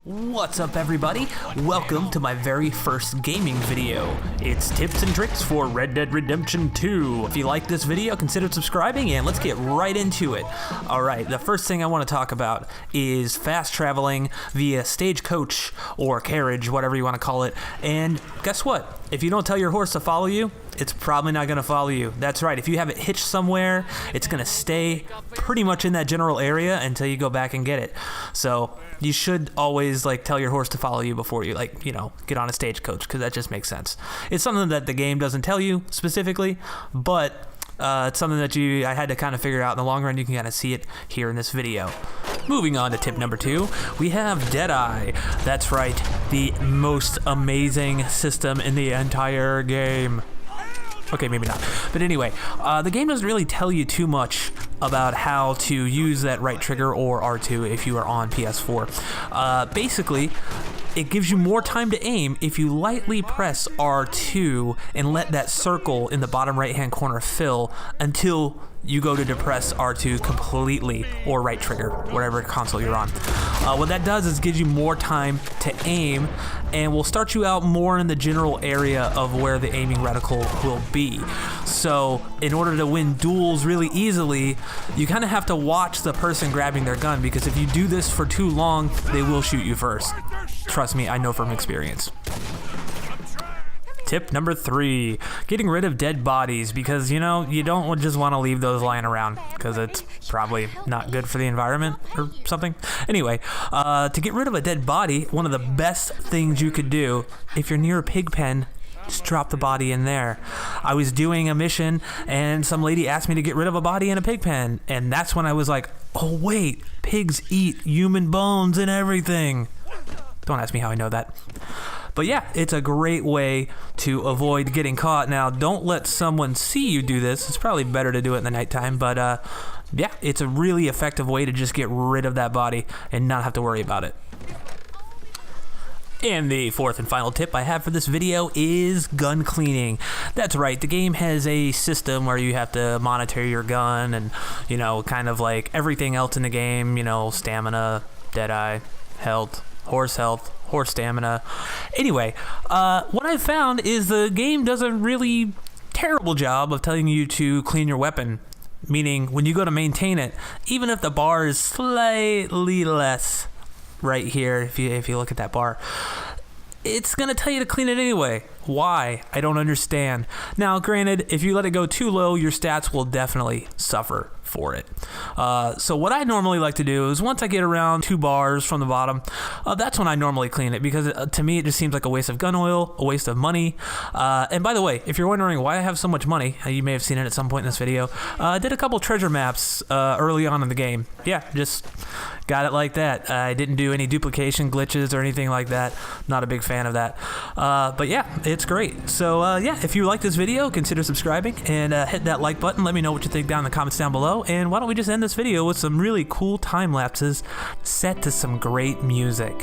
What's up everybody? Welcome to my very first gaming video. It's tips and tricks for Red Dead Redemption 2. If you like this video, consider subscribing and let's get right into it. Alright, the first thing I want to talk about is fast traveling via stagecoach or carriage, whatever you want to call it. And guess what? If you don't tell your horse to follow you, it's probably not going to follow you. That's right, if you have it hitched somewhere, it's going to stay pretty much in that general area until you go back and get it. So you should always tell your horse to follow you before you get on a stagecoach, because that just makes sense. It's something that the game doesn't tell you specifically, but it's something that I had to kind of figure out. In the long run, you can kind of see it here in this video. Moving on to tip number 2, we have Deadeye. That's right, the most amazing system in the entire game. Okay, maybe not. But anyway, the game doesn't really tell you too much about how to use that right trigger or R2 if you are on PS4. Basically, it gives you more time to aim if you lightly press R2 and let that circle in the bottom right-hand corner fill until you go to depress R2 completely, or right trigger, whatever console you're on. What that does is gives you more time to aim and will start you out more in the general area of where the aiming reticle will be. So in order to win duels really easily, you kind of have to watch the person grabbing their gun, because if you do this for too long, they will shoot you first. Trust me, I know from experience. Tip number 3, getting rid of dead bodies, because you don't just want to leave those lying around, because it's probably not good for the environment or something. Anyway, to get rid of a dead body, one of the best things you could do if you're near a pig pen, just drop the body in there. I was doing a mission and some lady asked me to get rid of a body in a pig pen, and that's when I was like, oh wait, pigs eat human bones and everything. Don't ask me how I know that. But yeah, it's a great way to avoid getting caught. Now, don't let someone see you do this. It's probably better to do it in the nighttime, but yeah, it's a really effective way to just get rid of that body and not have to worry about it. And the fourth and final tip I have for this video is gun cleaning. That's right, the game has a system where you have to monitor your gun and, kind of like everything else in the game, stamina, Deadeye, health, horse stamina. Anyway, what I found is the game does a really terrible job of telling you to clean your weapon. Meaning, when you go to maintain it, even if the bar is slightly less right here, if you look at that bar, it's going to tell you to clean it anyway. Why? I don't understand. Now, granted, if you let it go too low, your stats will definitely suffer for it. So what I normally like to do is once I get around 2 bars from the bottom, that's when I normally clean it, because to me it just seems like a waste of gun oil, a waste of money. And by the way, if you're wondering why I have so much money, you may have seen it at some point in this video, I did a couple treasure maps early on in the game. Yeah, just got it like that. I didn't do any duplication glitches or anything like that. Not a big fan of that. But yeah, it's great. So yeah, if you like this video, consider subscribing and hit that like button. Let me know what you think down in the comments down below. And why don't we just end this video with some really cool time lapses set to some great music.